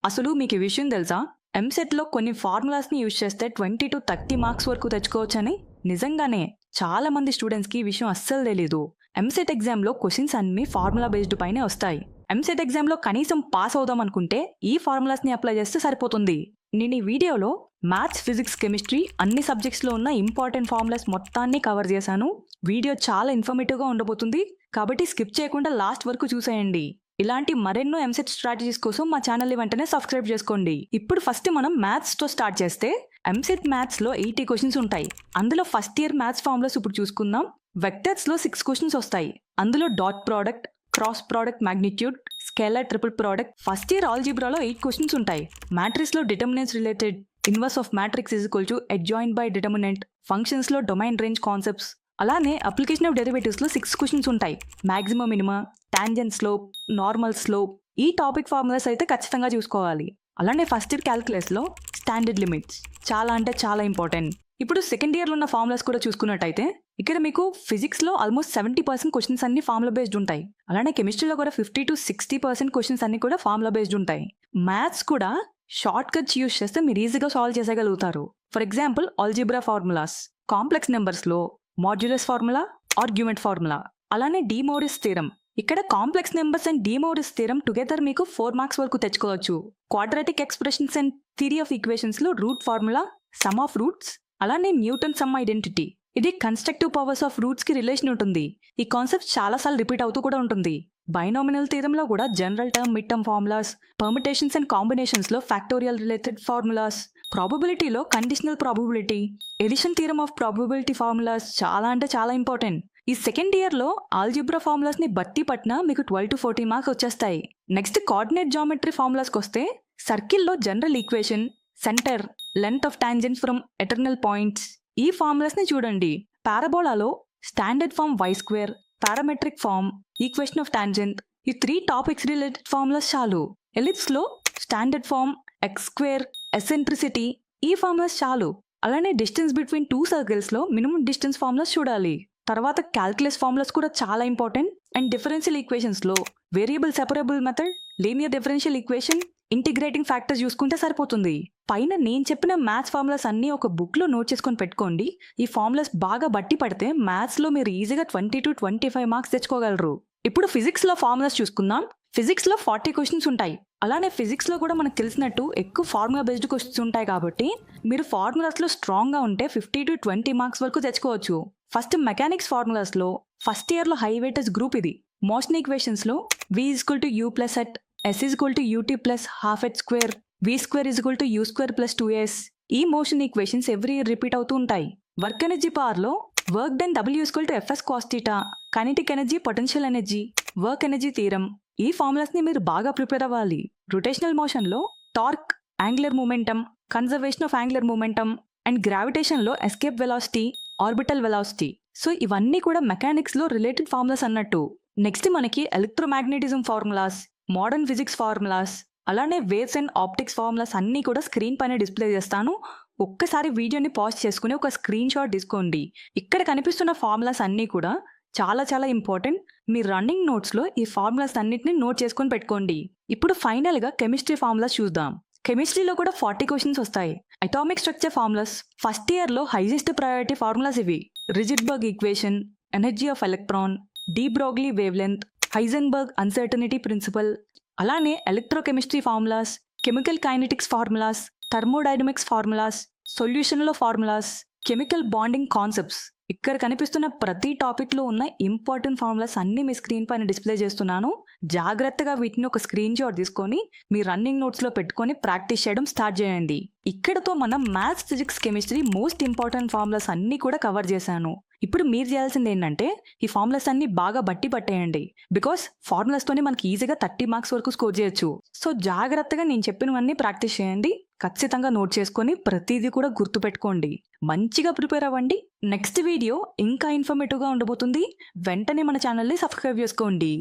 అసలు మీకు ఈ విషయం తెలుసా? ఎంసెట్‌లో కొన్ని ఫార్ములాస్‌ని యూజ్ చేస్తే 20-30 మార్క్స్ వరకు తెచ్చుకోవచ్చని? నిజంగానే చాలా మంది స్టూడెంట్స్‌కి ఈ విషయం అస్సలు తెలీదు. ఎంసెట్ ఎగ్జామ్‌లో క్వెషన్స్ అన్నీ ఫార్ములా బేస్డ్ పైనే వస్తాయి. ఎంసెట్ ఎగ్జామ్‌లో కనీసం పాస్ అవుదాం అనుకుంటే ఈ ఫార్ములాస్‌ని అప్లై చేస్తే సరిపోతుంది. నేను ఈ వీడియోలో మ్యాథ్స్, ఫిజిక్స్, కెమిస్ట్రీ అన్ని సబ్జెక్ట్స్‌లో ఉన్న ఇంపార్టెంట్ ఫార్ములాస్ మొత్తాన్ని కవర్ చేశాను. వీడియో చాలా ఇన్ఫర్మేటివ్‌గా ఉండబోతుంది. కాబట్టి స్కిప్ చేయకుండా లాస్ట్ వరకు చూసేయండి. ఇలాంటి మరెన్నో ఎంసెట్ స్ట్రాటజీస్ కోసం మా ఛానల్ని వెంటనే సబ్స్క్రైబ్ చేసుకోండి. ఇప్పుడు ఫస్ట్ మనం మ్యాథ్స్తో స్టార్ట్ చేస్తే ఎంసెట్ మ్యాథ్స్లో 80 క్వశ్చన్స్ ఉంటాయి. అందులో ఫస్ట్ ఇయర్ మ్యాథ్స్ ఫార్ములాస్ ఇప్పుడు చూసుకుందాం. వెక్టర్స్లో 6 క్వశ్చన్స్ వస్తాయి. అందులో dot product, cross product, magnitude, scalar, triple product. First year ఆల్జీబ్రాలో 8 క్వశ్చన్స్ ఉంటాయి. మ్యాట్రిక్స్లో determinants related, inverse of matrix is equal to adjoint by determinant, ఫంక్షన్స్లో డొమైన్ రేంజ్ కాన్సెప్ట్స్. అలానే అప్లికేషన్ ఆఫ్ డెరివేటివ్స్లో 6 క్వశ్చన్స్ ఉంటాయి. Maximum, minima, tangent slope, normal slope. ఈ topic formulas అయితే ఖచ్చితంగా చూసుకోవాలి. అలానే ఫస్ట్ ఇయర్ క్యాలిక్యులస్లో స్టాండర్డ్ లిమిట్స్ చాలా అంటే చాలా ఇంపార్టెంట్. ఇప్పుడు సెకండ్ ఇయర్లో ఉన్న ఫార్ములాస్ కూడా చూసుకున్నట్టయితే ఇక్కడ మీకు ఫిజిక్స్లో ఆల్మోస్ట్ 70% క్వశ్చన్స్ అన్ని ఫార్ములా బేస్డ్ ఉంటాయి. అలానే కెమిస్ట్రీలో కూడా 50-60% క్వశ్చన్స్ అన్ని కూడా ఫార్ములా బేస్డ్ ఉంటాయి. మ్యాథ్స్ కూడా షార్ట్ కట్స్ యూస్ చేస్తే మీరు ఈజీగా సాల్వ్ చేసేయగలుగుతారు. For example algebra formulas, complex నెంబర్స్లో మాడ్యులస్ ఫార్ములా, ఆర్గ్యుమెంట్ ఫార్ములా. అలానే డిమోరిస్ థీరం. ఇక్కడ complex numbers and De Moivre's theorem together మీకు 4 మార్క్స్ వరకు తెచ్చుకోవచ్చు. Quadratic expressions and theory of ఈక్వేషన్స్లో root formula, sum of roots. అలానే న్యూటన్ సమ్ ఐడెంటిటీ. ఇది constructive powers of roots కి రిలేషన్ ఉంటుంది. ఈ కాన్సెప్ట్ చాలాసార్లు రిపీట్ అవుతూ కూడా ఉంటుంది. బైనామినల్ థీరంలో కూడా general term, mid term formulas, permutations and combinations లో ఫ్యాక్టోరియల్ రిలేటెడ్ ఫార్ములాస్, ప్రాబబిలిటీలో conditional probability, addition theorem of probability formulas చాలా అంటే చాలా ఇంపార్టెంట్. ఈ సెకండ్ ఇయర్ లో ఆల్జిబ్రా ఫార్ములాస్ ని బట్టి పట్టినా మీకు 12-14 మార్క్స్ వచ్చేస్తాయి. నెక్స్ట్ కోఆర్డినేట్ జామెట్రీ ఫార్ములాస్కి వస్తే సర్కిల్లో general equation, centre, length of tangents from external points. ఈ ఫార్ములాస్ ని చూడండి. పారాబోలాలో standard form y square, parametric form, equation of tangent. ఈ 3 టాపిక్స్ రిలేటెడ్ ఫార్ములాస్ చాలు. ఎలిప్స్ లో standard form, x square, eccentricity. ఈ ఫార్ములాస్ చాలు. అలానే డిస్టెన్స్ బిట్వీన్ 2 సర్కిల్స్ లో మినిమం డిస్టెన్స్ ఫార్ములాస్ చూడాలి. తర్వాత క్యాల్కులస్ ఫార్ములాస్ కూడా చాలా ఇంపార్టెంట్. అండ్ డిఫరెన్షియల్ ఈక్వేషన్స్ లో variable separable method, linear differential equation, integrating factors చూసుకుంటే సరిపోతుంది. పైన నేను చెప్పిన మ్యాథ్స్ ఫార్ములాస్ అన్ని ఒక బుక్ లో నోట్ చేసుకొని పెట్టుకోండి. ఈ ఫార్ములాస్ బాగా బట్టి పడితే మ్యాథ్స్ లో మీరు ఈజీగా 20-25 మార్క్స్ తెచ్చుకోగలరు. ఇప్పుడు ఫిజిక్స్ లో ఫార్ములాస్ చూసుకుందాం. ఫిజిక్స్ లో 40 క్వశ్చన్స్ ఉంటాయి. అలానే ఫిజిక్స్ లో కూడా మనకు తెలిసినట్టు ఎక్కువ ఫార్ములా బేస్డ్ క్వశ్చన్స్ ఉంటాయి. కాబట్టి మీరు ఫార్ములాస్ లో స్ట్రాంగ్ గా ఉంటే 50-20 మార్క్స్ వరకు తెచ్చుకోవచ్చు. ఫస్ట్ మెకానిక్స్ ఫార్ములాస్ లో ఫస్ట్ ఇయర్ లో హై వెయిటేజ్ గ్రూప్ ఇది. మోషన్ ఈక్వేషన్స్ లో v = u + at, s = ut + ½ h square, v square = u square + 2s. ఈ motion equations every year repeat అవుతూ ఉంటాయి. వర్క్ ఎనర్జీ పవర్ లో work done w = fs cos θ, kinetic energy, potential energy, work energy theorem. ఈ formulas ని మీరు బాగా prepare అవ్వాలి. Rotational motion లో torque, angular momentum, conservation of angular momentum and gravitation లో escape velocity, orbital velocity. So ఇవన్నీ కూడా మెకానిక్స్ లో రిలేటెడ్ ఫార్ములాస్ అన్నట్టు. నెక్స్ట్ మనకి electromagnetism formulas, modern physics formulas, అలానే వేవ్స్ అండ్ ఆప్టిక్స్ ఫార్ములాస్ అన్నీ కూడా స్క్రీన్ పైన డిస్ప్లే చేస్తాను. ఒక్కసారి వీడియోని పాజ్ చేసుకుని ఒక స్క్రీన్ షాట్ తీసుకోండి. ఇక్కడ కనిపిస్తున్న ఫార్ములాస్ అన్నీ కూడా చాలా చాలా ఇంపార్టెంట్. మీ రన్నింగ్ నోట్స్లో ఈ ఫార్ములాస్ అన్నిటిని నోట్ చేసుకొని పెట్టుకోండి. ఇప్పుడు ఫైనల్గా కెమిస్ట్రీ ఫార్ములాస్ చూద్దాం. కెమిస్ట్రీలో కూడా 40 క్వశ్చన్స్ వస్తాయి. అటామిక్ స్ట్రక్చర్ ఫార్ములాస్ ఫస్ట్ ఇయర్లో హైయెస్ట్ ప్రయారిటీ ఫార్ములాస్ ఇవి. Rydberg equation, energy of electron, de Broglie wavelength, Heisenberg uncertainty principle. అలానే electrochemistry formulas, chemical kinetics formulas, thermodynamics formulas, సొల్యూషన్లో ఫార్ములాస్, కెమికల్ బాండింగ్ కాన్సెప్ట్స్. ఇక్కడ కనిపిస్తున్న ప్రతి టాపిక్లో ఉన్న ఇంపార్టెంట్ ఫార్ములాస్ అన్ని మీ స్క్రీన్ పైన డిస్ప్లే చేస్తున్నాను. జాగ్రత్తగా వీటిని ఒక స్క్రీన్ షాట్ తీసుకొని మీ రన్నింగ్ నోట్స్లో పెట్టుకొని ప్రాక్టీస్ చేయడం స్టార్ట్ చేయండి. ఇక్కడతో మనం maths, physics, chemistry most important formulas అన్ని కూడా కవర్ చేశాను. ఇప్పుడు మీరు చేయాల్సింది ఏంటంటే ఈ ఫార్ములాస్ అన్ని బాగా బట్టి పట్టేయండి. బికాస్ ఫార్ములాస్తోనే మనకి ఈజీగా 30 మార్క్స్ వరకు స్కోర్ చేయొచ్చు. సో జాగ్రత్తగా నేను చెప్పినవన్నీ ప్రాక్టీస్ చేయండి. ఖచ్చితంగా నోట్ చేసుకొని ప్రతిదీ కూడా గుర్తుపెట్టుకోండి. మంచిగా ప్రిపేర్ అవ్వండి. నెక్స్ట్ వీడియో ఇంకా ఇన్ఫర్మేటివ్గా ఉండబోతుంది. వెంటనే మన ఛానల్ని సబ్స్క్రైబ్ చేసుకోండి.